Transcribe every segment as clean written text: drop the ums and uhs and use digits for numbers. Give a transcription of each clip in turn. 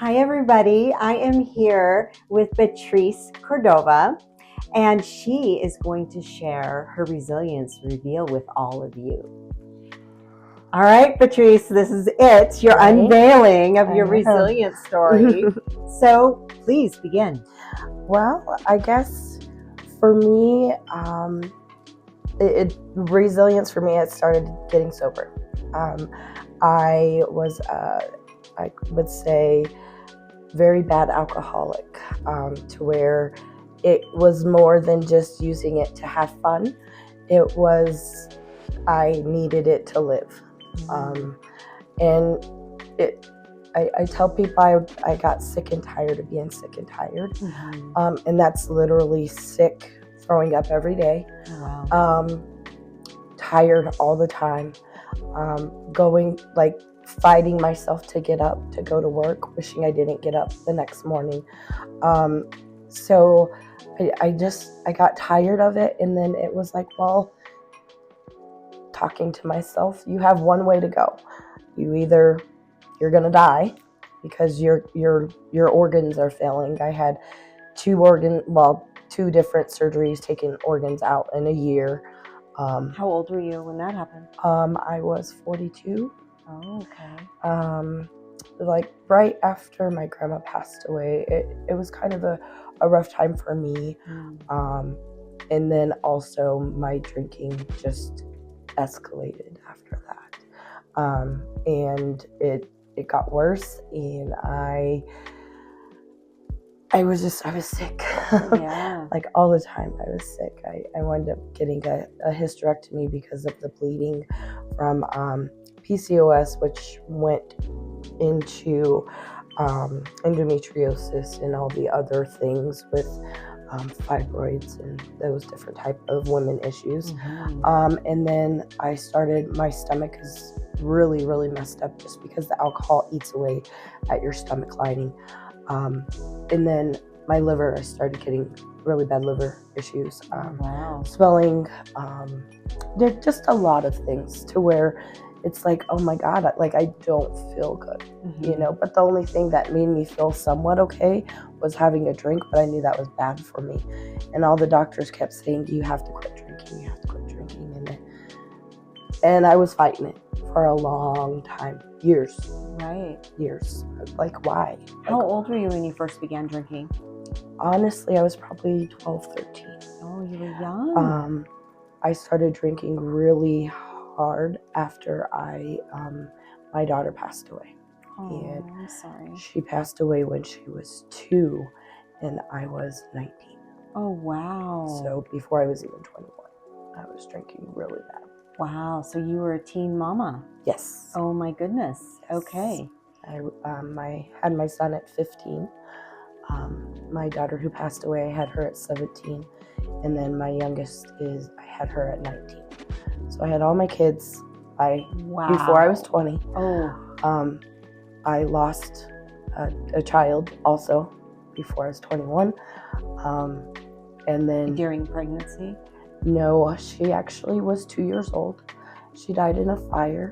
Hi, everybody. I am here with Batrice Cordova, and she is going to share her resilience reveal with all of you. All right, Batrice, this is it, your unveiling of your resilience story. So please begin. Well, I guess for me, resilience for me, it started getting sober. I was, I would say, very bad alcoholic, to where it was more than just using it to have fun. It was, I needed it to live. And I tell people I got sick and tired of being sick and tired. And that's literally sick, throwing up every day. Wow. Tired all the time. Fighting myself to get up to go to work, wishing I didn't get up the next morning. So I got tired of it, and then it was like, well, talking to myself, you have one way to go. You're gonna die because your organs are failing. I had two different surgeries, taking organs out in a year. How old were you when that happened? I was 42. Oh, okay. Like right after my grandma passed away, it was kind of a rough time for me. And then also my drinking just escalated after that. And it got worse, and I was sick. Yeah. Like all the time I was sick. I wound up getting a hysterectomy because of the bleeding from PCOS, which went into endometriosis and all the other things with fibroids and those different type of women issues. And then my stomach is really, really messed up just because the alcohol eats away at your stomach lining. And then my liver, I started getting really bad liver issues, swelling, just a lot of things to where it's like, oh my God, like I don't feel good, but the only thing that made me feel somewhat okay was having a drink, but I knew that was bad for me. And all the doctors kept saying, you have to quit drinking, you have to quit drinking. And I was fighting it for a long time, years. Right. Years. Like, why? How old were you when you first began drinking? Honestly, I was probably 12, 13. Oh, you were young. I started drinking really hard after my daughter passed away. Oh, And I'm sorry. she passed away when she was 2, and I was 19. Oh, wow. So before I was even 21, I was drinking really bad. Wow. So you were a teen mama? Yes. Oh my goodness. Yes. Okay. I had my son at 15. My daughter who passed away, I had her at 17. And then my youngest I had her at 19. So I had all my kids before I was 20. Oh. I lost a child also before I was 21. And then during pregnancy? No, she actually was 2 years old. She died in a fire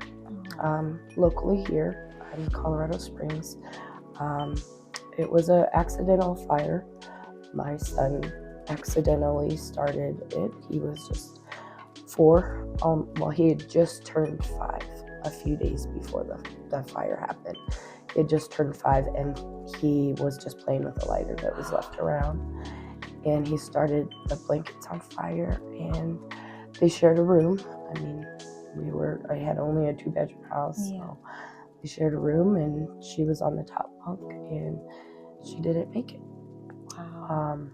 locally here in Colorado Springs. It was an accidental fire. My son accidentally started it. He was just 4. He had just turned 5 a few days before the fire happened. He had just turned 5, and he was just playing with a lighter that was left around. And he started the blankets on fire, and they shared a room. I mean, I had only a 2-bedroom house, so they shared a room, and she was on the top bunk, and she didn't make it. Wow.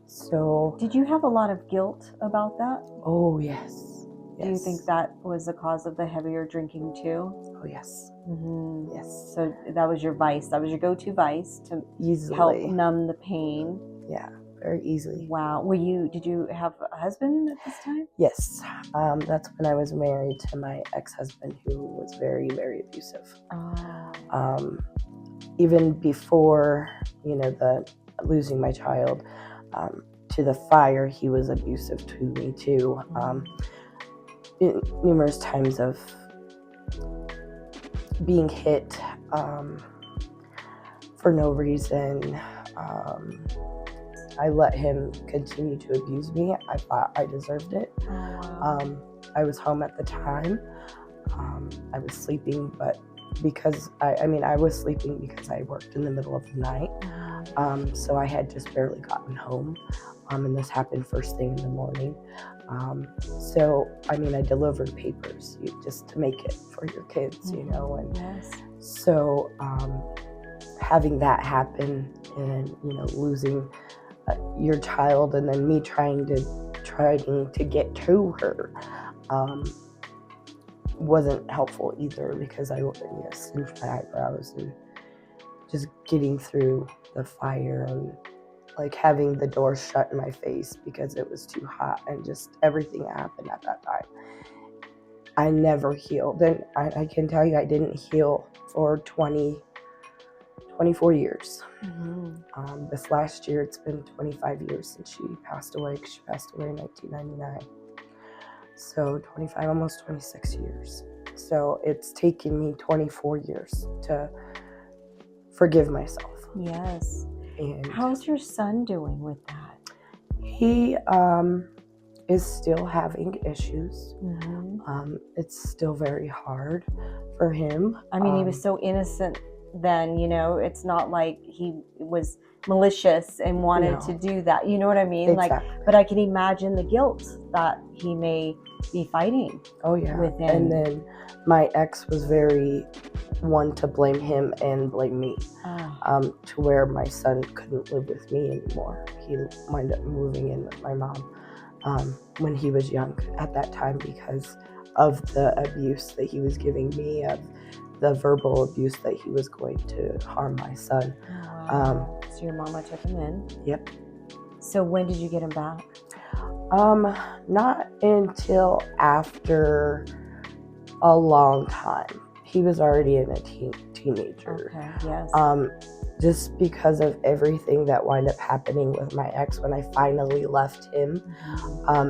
So. Did you have a lot of guilt about that? Oh, yes. Do you think that was the cause of the heavier drinking too? Oh, yes. Mm-hmm. Yes. So that was your vice. That was your go-to vice to help numb the pain. Yeah, very easily. Wow. Did you have a husband at this time? Yes. That's when I was married to my ex-husband, who was very, very abusive. Even before, the losing my child, to the fire, he was abusive to me too. Numerous times of being hit, for no reason. I let him continue to abuse me. I thought I deserved it. Oh, wow. I was home at the time. I was sleeping, but because I was sleeping because I worked in the middle of the night. So I had just barely gotten home. And this happened first thing in the morning. So I delivered papers just to make it for your kids, you know, and Yes. so having that happen and, you know, losing your child, and then me trying to get to her wasn't helpful either, because I singed my eyebrows and just getting through the fire and like having the door shut in my face because it was too hot, and just everything that happened at that time. I never healed, and I can tell you I didn't heal for 24 years. This last year, it's been 25 years since she passed away. She passed away in 1999. So 25, almost 26 years. So it's taken me 24 years to forgive myself. Yes. And how's your son doing with that? he is still having issues. It's still very hard for him. I mean, he was so innocent then, you know, it's not like he was malicious and wanted to do that. You know what I mean? Exactly. Like, but I can imagine the guilt that he may be fighting. Oh yeah. Within. And then my ex was very one to blame him and blame me, to where my son couldn't live with me anymore. He wound up moving in with my mom when he was young at that time, because of the abuse that he was giving me, of the verbal abuse that he was going to harm my son. Wow. So your mama took him in? Yep. So when did you get him back? Not until after a long time. He was already a teenager. Okay, yes. Just because of everything that wound up happening with my ex when I finally left him.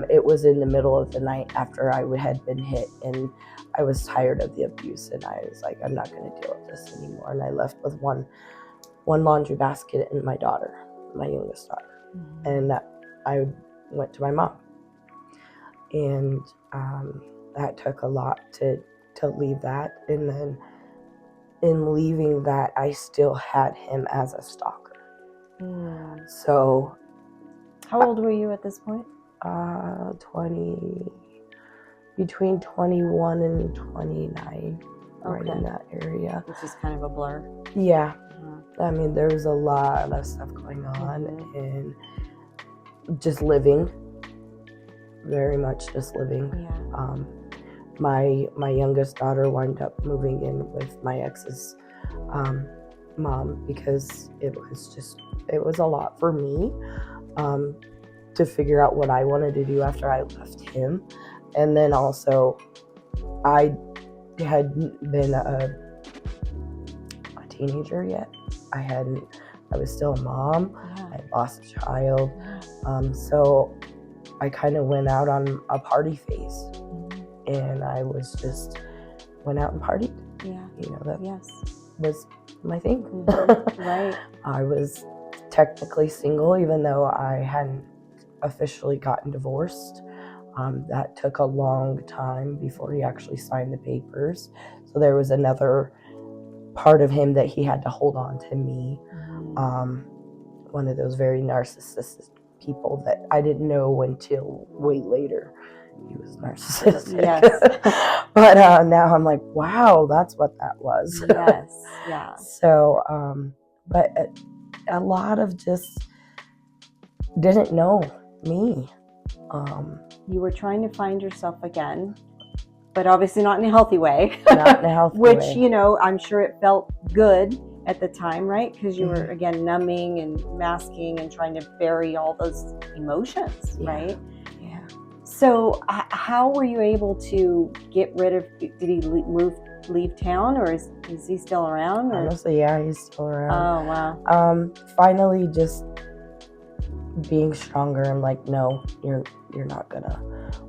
It was in the middle of the night after I had been hit, and I was tired of the abuse, and I was like, I'm not going to deal with this anymore. And I left with one laundry basket and my daughter, my youngest daughter. And I went to my mom. And that took a lot to leave that. And then in leaving that, I still had him as a stalker. So how old were you at this point? Between 21 and 29, right in that area. Which is kind of a blur. Yeah. I mean, there was a lot of stuff going on, and just living, very much just living. Yeah. My youngest daughter wound up moving in with my ex's mom, because it was a lot for me to figure out what I wanted to do after I left him. And then also I hadn't been a teenager yet. I was still a mom. I had lost a child. So I kind of went out on a party phase. And I went out and partied. Yeah. You know, that was my thing. Right. I was technically single, even though I hadn't officially gotten divorced. That took a long time before he actually signed the papers. So there was another part of him that he had to hold on to me. One of those very narcissistic people that I didn't know until way later. He was narcissistic. Yes. But now I'm like, wow, that's what that was. Yes. Yeah. So, but a lot of just didn't know me. You were trying to find yourself again, but obviously not in a healthy way. Not in a healthy way. Which, you know, I'm sure it felt good at the time, right? Because you were, again, numbing and masking and trying to bury all those emotions, right? Yeah. So how were you able to get rid of, did he leave town, or is he still around? Or? Honestly, yeah, he's still around. Oh, wow. Finally just being stronger and like, no, you're not gonna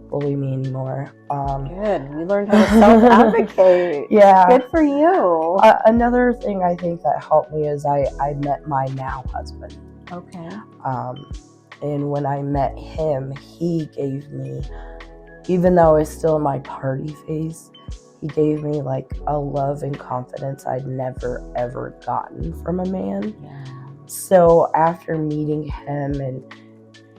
bully me anymore. Good. You learned how to self-advocate. Yeah. Good for you. Another thing I think that helped me is I met my now husband. Okay. And when I met him, he gave me, even though I was still in my party phase, he gave me like a love and confidence I'd never ever gotten from a man. Yeah. So after meeting him and,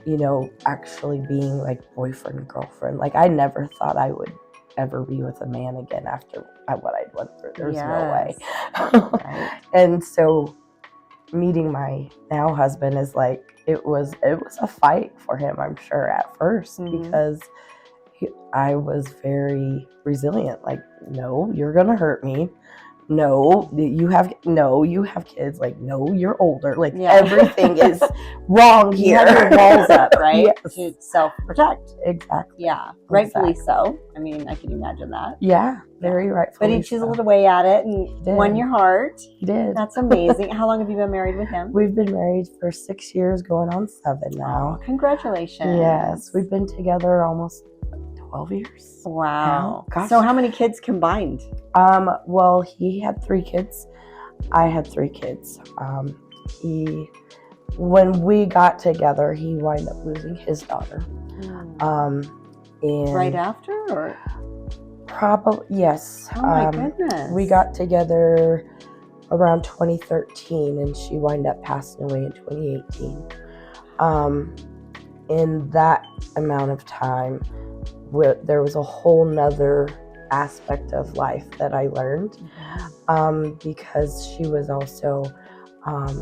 you know, actually being like boyfriend and girlfriend, like I never thought I would ever be with a man again after what I'd went through. There's no way. Right. And so meeting my now husband is like, it was a fight for him, I'm sure, at first, because I was very resilient. Like, no, you're gonna hurt me. No, you have kids. Like, no, you're older. Like, everything is wrong here. You have your walls up, right? Yes. To self-protect. Exactly. Yeah, rightfully so. I mean, I can imagine that. Yeah, very rightfully. But he chiseled away at it and won your heart. He did. That's amazing. How long have you been married with him? We've been married for 6 years, going on 7 now. Oh, congratulations. Yes, we've been together almost 12 years. Wow. Gosh. So how many kids combined? Well, he had 3 kids. I had 3 kids. When we got together, he wound up losing his daughter. And right after, or? Probably, yes. Oh my goodness. We got together around 2013, and she wound up passing away in 2018. In that amount of time, there was a whole nother aspect of life that I learned, because she was also, I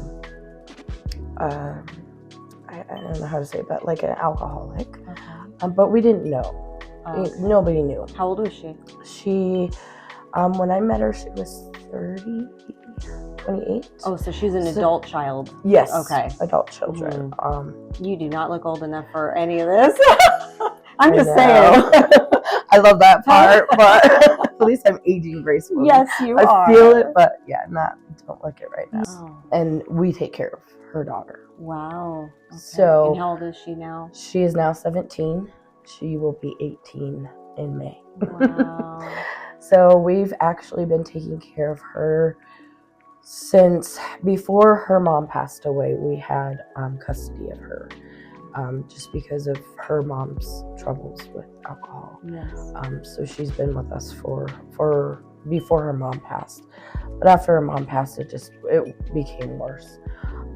don't know how to say it, but like an alcoholic. Okay. But we didn't know. Okay. Nobody knew. How old was she? She, when I met her, she was 28. Oh, so she's an adult child. Yes. Okay. Adult children. You do not look old enough for any of this. I'm just saying. I love that part, but at least I'm aging gracefully. Yes, you are. I feel it, but yeah, don't look it right now. Oh. And we take care of her daughter. Wow. Okay. So, and how old is she now? She is now 17. She will be 18 in May. Wow. So we've actually been taking care of her since before her mom passed away. We had custody of her. Just because of her mom's troubles with alcohol. Yes. So she's been with us for before her mom passed. But after her mom passed, it became worse.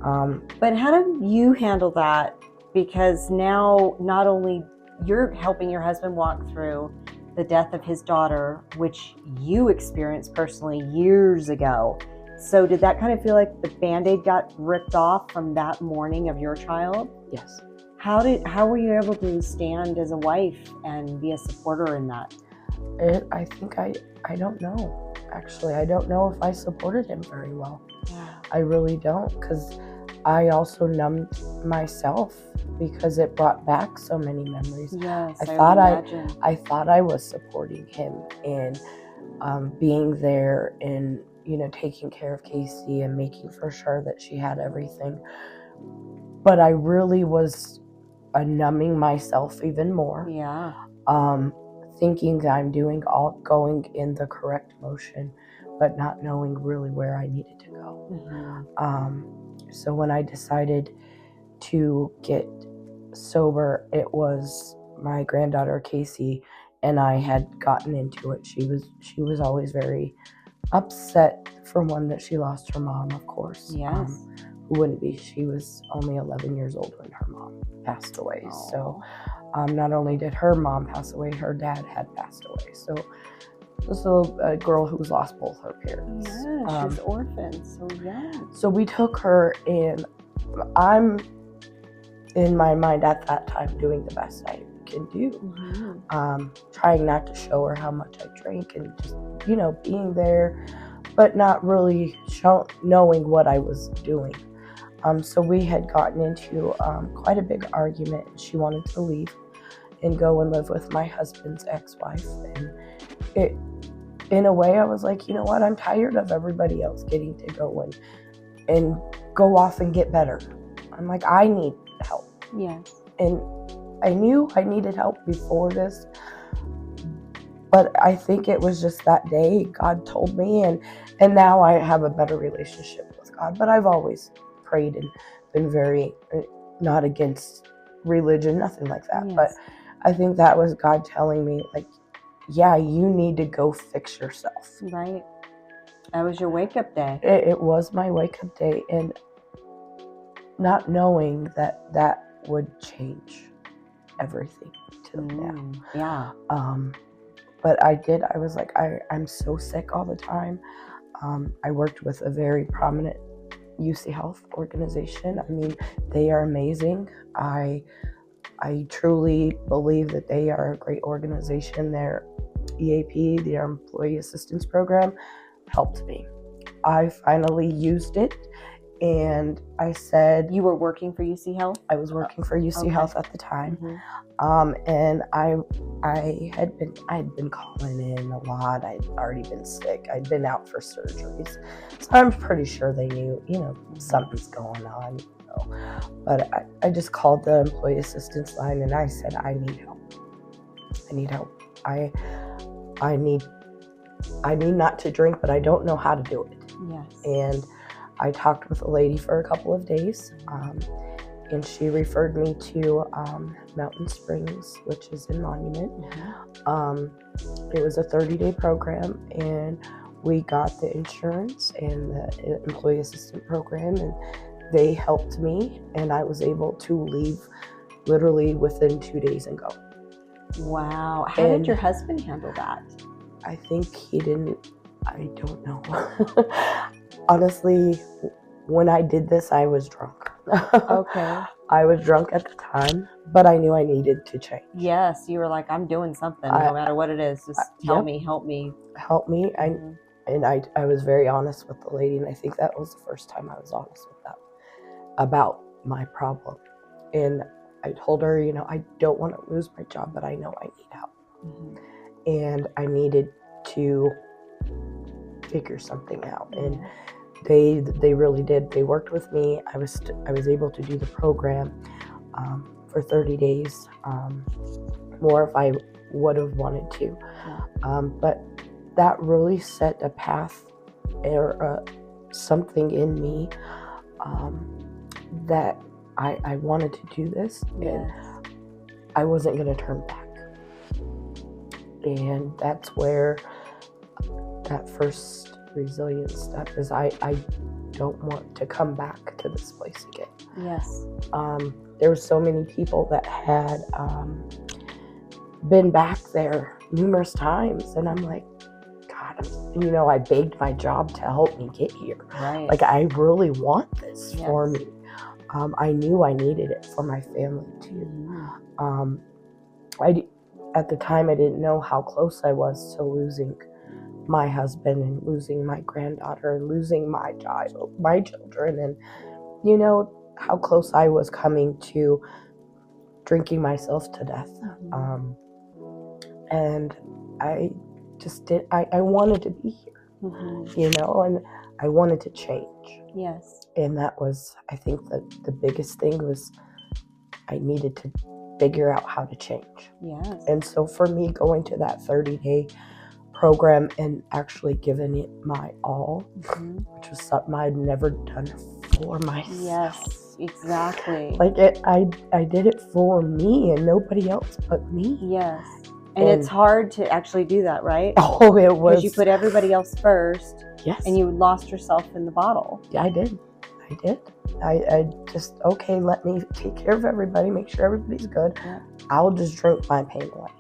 But how did you handle that? Because now not only you're helping your husband walk through the death of his daughter, which you experienced personally years ago. So did that kind of feel like the Band-Aid got ripped off from that morning of your child? Yes. How were you able to stand as a wife and be a supporter in that? I think I don't know. Actually, I don't know if I supported him very well. Yeah. I really don't, because I also numbed myself because it brought back so many memories. Yes, I thought I was supporting him and being there and, you know, taking care of Casey and making for sure that she had everything. But I really was numbing myself even more. Yeah. Thinking that I'm going in the correct motion, but not knowing really where I needed to go. Mm-hmm. So when I decided to get sober, it was my granddaughter Casey and I had gotten into it. She was always very upset for one that she lost her mom, of course. Yes. Who wouldn't be? She was only 11 years old when her mom passed away. Aww. So not only did her mom pass away, her dad had passed away. So this is a girl who's lost both her parents. Yeah, she's orphaned, so young. So we took her, and I'm, in my mind at that time, doing the best I can do. Mm-hmm. Trying not to show her how much I drank and just, you know, being there, but not really knowing what I was doing. So we had gotten into quite a big argument, and she wanted to leave and go and live with my husband's ex-wife. And in a way, I was like, you know what? I'm tired of everybody else getting to go and go off and get better. I'm like, I need help. Yes. And I knew I needed help before this, but I think it was just that day God told me, and now I have a better relationship with God. But I've always prayed and been very not against religion, nothing like that. Yes. But I think that was God telling me, like, yeah, you need to go fix yourself. Right. That was your wake-up day. It was my wake-up day, and not knowing that would change everything till now. Yeah. But I did. I was like, I'm so sick all the time. I worked with a very prominent UC Health organization. I mean, they are amazing. I truly believe that they are a great organization. Their EAP, their Employee Assistance Program, helped me. I finally used it, and I said... You were working for UC Health? I was working for UC Health at the time. And I had been calling in a lot. I'd already been sick. I'd been out for surgeries. So I'm pretty sure they knew, something's going on. But I just called the employee assistance line and I said, I need help. I need help. I need not to drink, but I don't know how to do it. Yes. And I talked with a lady for a couple of days. And she referred me to Mountain Springs, which is in Monument. It was a 30-day program, and we got the insurance and the employee assistant program, and they helped me, and I was able to leave literally within 2 days and go. Wow. How did your husband handle that? I think he didn't. I don't know. Honestly, when I did this, I was drunk. Okay. I was drunk at the time, but I knew I needed to change. Yes, you were like, I'm doing something, no matter what it is. Just tell me, help me. Help me. And I was very honest with the lady, and I think that was the first time I was honest with them about my problem. And I told her, I don't want to lose my job, but I know I need help. And I needed to figure something out. And they really did. They worked with me. I was able to do the program for 30 days, more if I would have wanted to. But that really set a path or something in me that I wanted to do this, and I wasn't going to turn back. And that's where that first resilience step is. I don't want to come back to this place again. Yes. There were so many people that had been back there numerous times, and I'm like, God, I begged my job to help me get here. Right. Like, I really want this for me. I knew I needed it for my family too. At the time, I didn't know how close I was to losing my husband and losing my granddaughter and losing my children, and how close I was coming to drinking myself to death. And I just did. I wanted to be here, and I wanted to change. Yes. And that was, I think, the biggest thing was I needed to figure out how to change. Yes. And so for me, going to that 30-day program and actually giving it my all, which was something I'd never done for myself. Yes, exactly. Like I did it for me and nobody else but me. Yes. And it's hard to actually do that, right? Oh, it was. Because you put everybody else first. Yes. And you lost yourself in the bottle. Yeah, I did. I just, okay, let me take care of everybody, make sure everybody's good. Yeah. I'll just drink my pain away.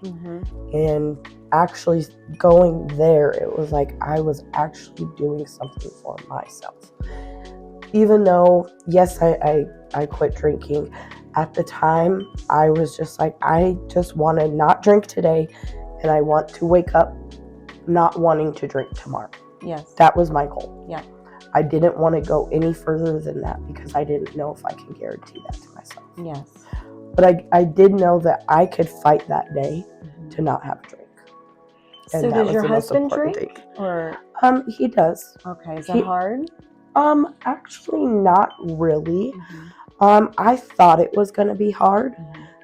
And actually going there, it was like I was actually doing something for myself. Even though, yes, I quit drinking, at the time, I was just like, I just want to not drink today, and I want to wake up not wanting to drink tomorrow. Yes. That was my goal. Yeah. I didn't want to go any further than that because I didn't know if I can guarantee that to myself. Yes. But I did know that I could fight that day to not have a drink. And so does your husband drink? Or he does. Okay. Is that hard? Actually not really. I thought it was going to be hard.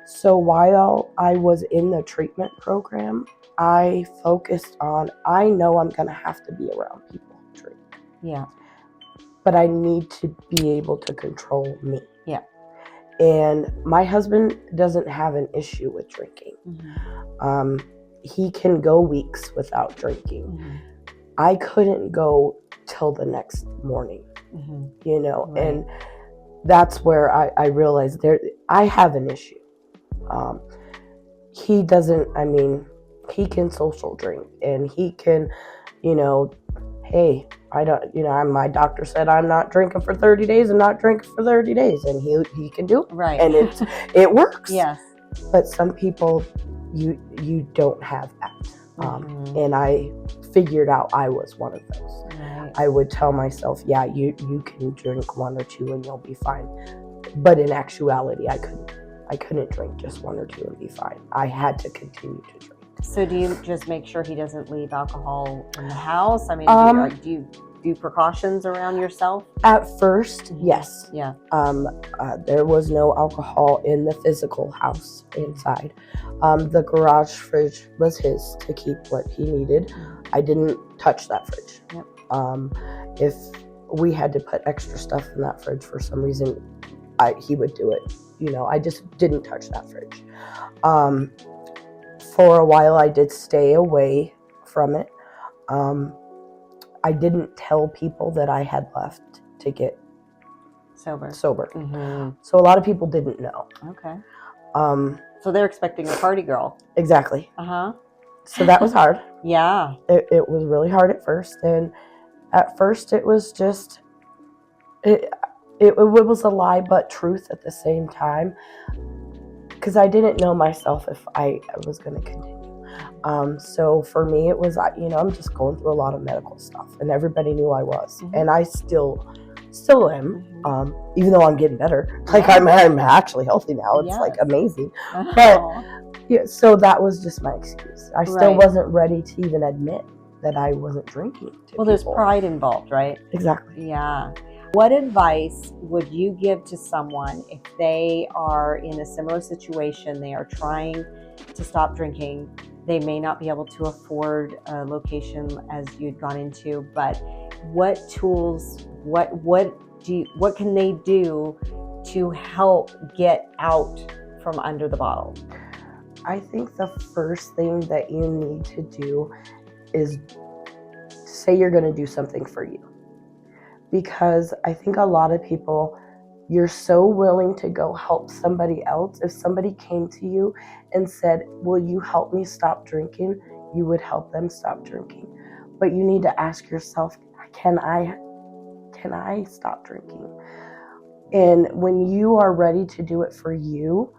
So while I was in the treatment program, I focused on, I know I'm going to have to be around people who drink. Yeah. But I need to be able to control me. Yeah. And my husband doesn't have an issue with drinking. He can go weeks without drinking. I couldn't go till the next morning, you know, Right. and that's where I realized I have an issue. He doesn't, I mean, he can social drink and he can, you know, hey, I don't, you know, my doctor said I'm not drinking for 30 days and not drinking for 30 days. And he can do it. Right. And it works. Yes. But some people, you don't have that. And I figured out I was one of those. Right. I would tell myself, yeah, you can drink 1 or 2 and you'll be fine. But in actuality, I couldn't drink just 1 or 2 and be fine. I had to continue to drink. So do you just make sure he doesn't leave alcohol in the house? I mean, do you do precautions around yourself? At first, yes. Yeah. There was no alcohol in the physical house inside. The garage fridge was his to keep what he needed. I didn't touch that fridge. Yep. If we had to put extra stuff in that fridge for some reason, he would do it. You know, I just didn't touch that fridge. For a while, I did stay away from it. I didn't tell people that I had left to get sober. So a lot of people didn't know. Okay. So they're expecting a party girl. Exactly. So that was hard. Yeah. It was really hard at first. And at first it was just, it was a lie but truth at the same time. Because I didn't know myself if I was going to continue. So for me, it was, you know, I'm just going through a lot of medical stuff, and everybody knew I was, and I still am, even though I'm getting better. Like I'm actually healthy now. It's like amazing. But yeah, so that was just my excuse. I still wasn't ready to even admit that I wasn't drinking. Well, there's pride involved, right? Exactly. Yeah. What advice would you give to someone if they are in a similar situation? They are trying to stop drinking. They may not be able to afford a location as you'd gone into, but what tools, what can they do to help get out from under the bottle? I think the first thing that you need to do is say you're going to do something for you. Because I think a lot of people, you're so willing to go help somebody else. If somebody came to you and said, will you help me stop drinking? You would help them stop drinking. But you need to ask yourself, can I stop drinking? And when you are ready to do it for you,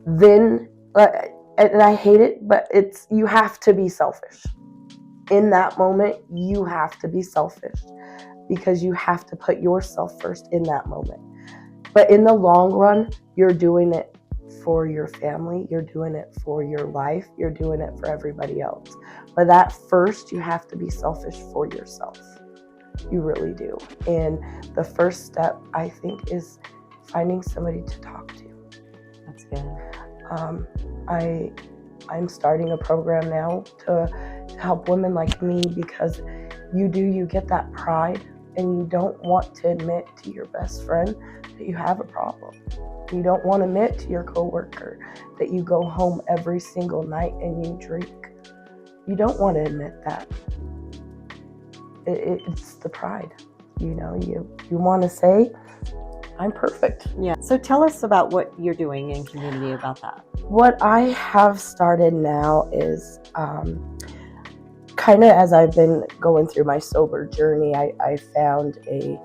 then, and I hate it, but you have to be selfish. In that moment, you have to be selfish. Because you have to put yourself first in that moment. But in the long run, you're doing it for your family, you're doing it for your life, you're doing it for everybody else. But at first, you have to be selfish for yourself. You really do. And the first step, I think, is finding somebody to talk to. That's good. I'm starting a program now to help women like me, because you get that pride. And you don't want to admit to your best friend that you have a problem. You don't want to admit to your coworker that you go home every single night and you drink. You don't want to admit that. It's the pride. You know, you want to say, I'm perfect. Yeah. So tell us about what you're doing in community about that. What I have started now is, kind of as I've been going through my sober journey, I found an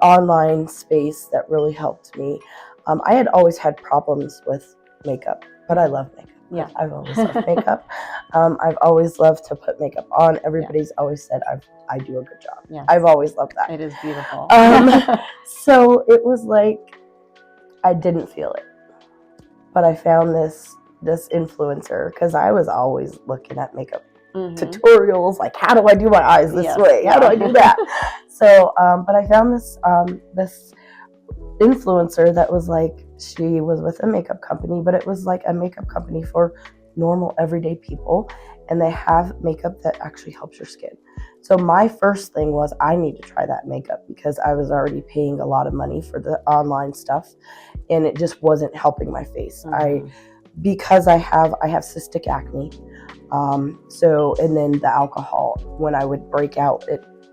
online space that really helped me. I had always had problems with makeup, but I love makeup. Yeah. I've always loved makeup. I've always loved to put makeup on. Everybody's always said I do a good job. Yeah. I've always loved that. It is beautiful. So it was like I didn't feel it, but I found this influencer, because I was always looking at makeup tutorials, like how do I do my eyes this way? How do I do that? So, but I found this influencer that was like, she was with a makeup company, but it was like a makeup company for normal everyday people, and they have makeup that actually helps your skin. So my first thing was, I need to try that makeup, because I was already paying a lot of money for the online stuff and it just wasn't helping my face. Because I have cystic acne. So, and then the alcohol, when I would break out,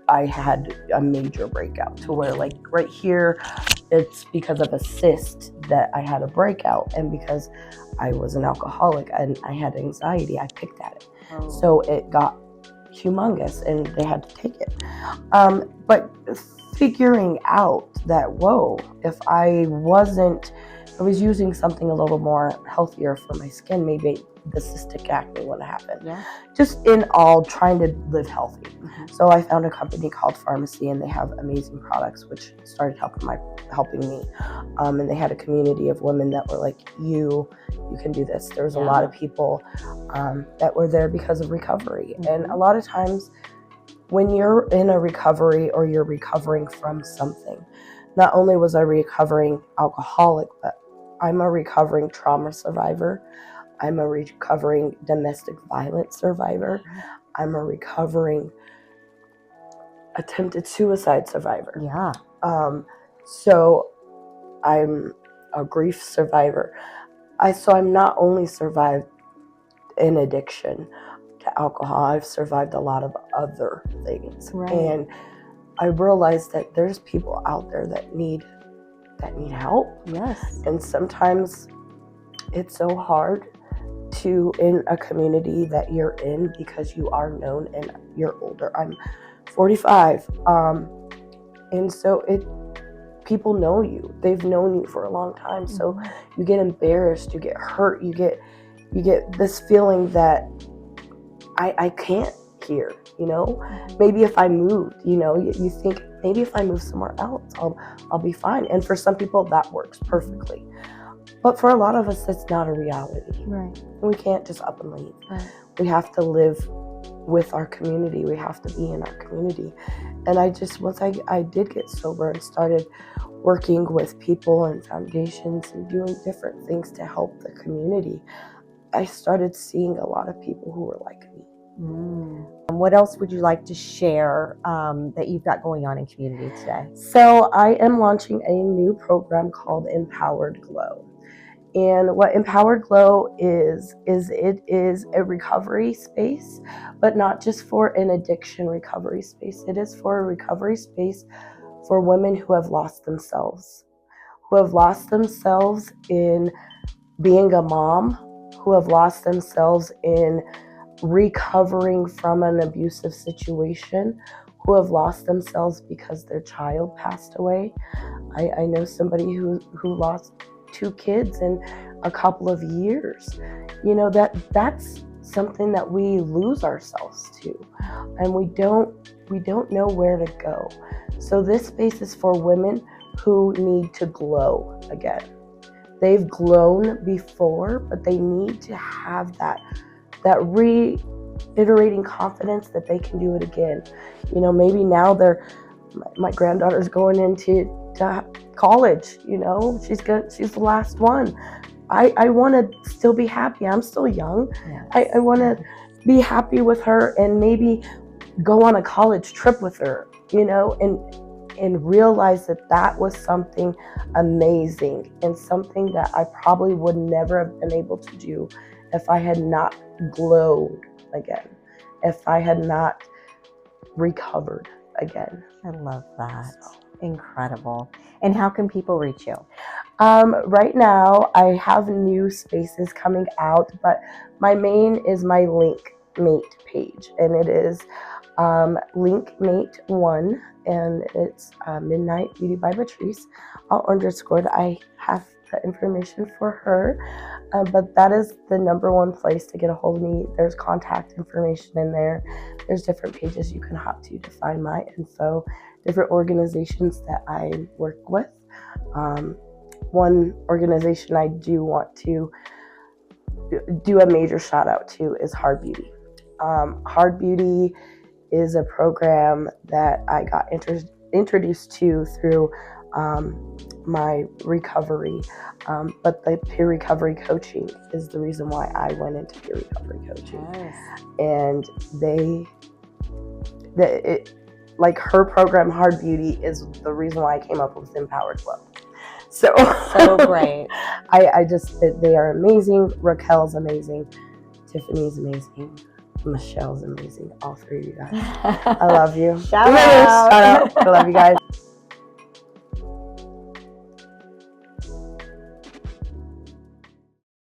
I had a major breakout to where, like, right here, it's because of a cyst that I had a breakout, and because I was an alcoholic and I had anxiety, I picked at it. So it got humongous and they had to take it. But figuring out that, whoa, if I was using something a little more healthier for my skin, maybe the cystic acne wouldn't happen. Yeah. Just in all, trying to live healthy. So I found a company called Pharmacy, and they have amazing products, which started helping me. And they had a community of women that were like, you can do this. There's a lot of people that were there because of recovery. And a lot of times when you're in a recovery, or you're recovering from something, not only was I recovering alcoholic, but I'm a recovering trauma survivor. I'm a recovering domestic violence survivor. I'm a recovering attempted suicide survivor. Yeah. So I'm a grief survivor. So I'm not only survived an addiction to alcohol, I've survived a lot of other things. Right. And I realized that there's people out there that need help. Yes. And sometimes it's so hard in a community that you're in, because you are known and you're older. I'm 45. And so people know you. They've known you for a long time. So you get embarrassed, you get hurt, you get this feeling that I can't here, maybe if I moved, you think, maybe if I move somewhere else, I'll be fine. And for some people that works perfectly. But for a lot of us, that's not a reality. Right. We can't just up and leave. Right. We have to live with our community. We have to be in our community. And once I did get sober and started working with people and foundations and doing different things to help the community, I started seeing a lot of people who were like me. What else would you like to share that you've got going on in community today? So I am launching a new program called Empowered Glow. And what Empowered Glow is it is a recovery space, but not just for an addiction recovery space. It is for a recovery space for women who have lost themselves in being a mom, who have lost themselves in recovering from an abusive situation, who have lost themselves because their child passed away. I know somebody who lost 2 kids in a couple of years. That's something that we lose ourselves to, and we don't know where to go. So this space is for women who need to glow again. They've glown before, but they need to have that reiterating confidence that they can do it again. Maybe now my granddaughter's going into college, she's the last one. I want to still be happy. I'm still young. Yes. I want to be happy with her, and maybe go on a college trip with her, and realize that was something amazing, and something that I probably would never have been able to do if I had not glowed again, if I had not recovered again. I love that. Incredible. And how can people reach you? Right now, I have new spaces coming out, but my main is my Linkmate page, and it is linkmate.one, and it's Midnight Beauty by Batrice. I'll underscore that. I have the information for her, but that is the number one place to get a hold of me. There's contact information in there. There's different pages you can hop to find my info, different organizations that I work with. One organization I do want to do a major shout out to is Hard Beauty. Hard Beauty is a program that I got introduced to through my recovery. But the peer recovery coaching is the reason why I went into peer recovery coaching. Yes. And like her program, Hard Beauty, is the reason why I came up with Empowered Flow. So Great. They are amazing. Raquel's amazing. Tiffany's amazing. Michelle's amazing. All three of you guys. I love you. Shout out. Shout out. I love you guys.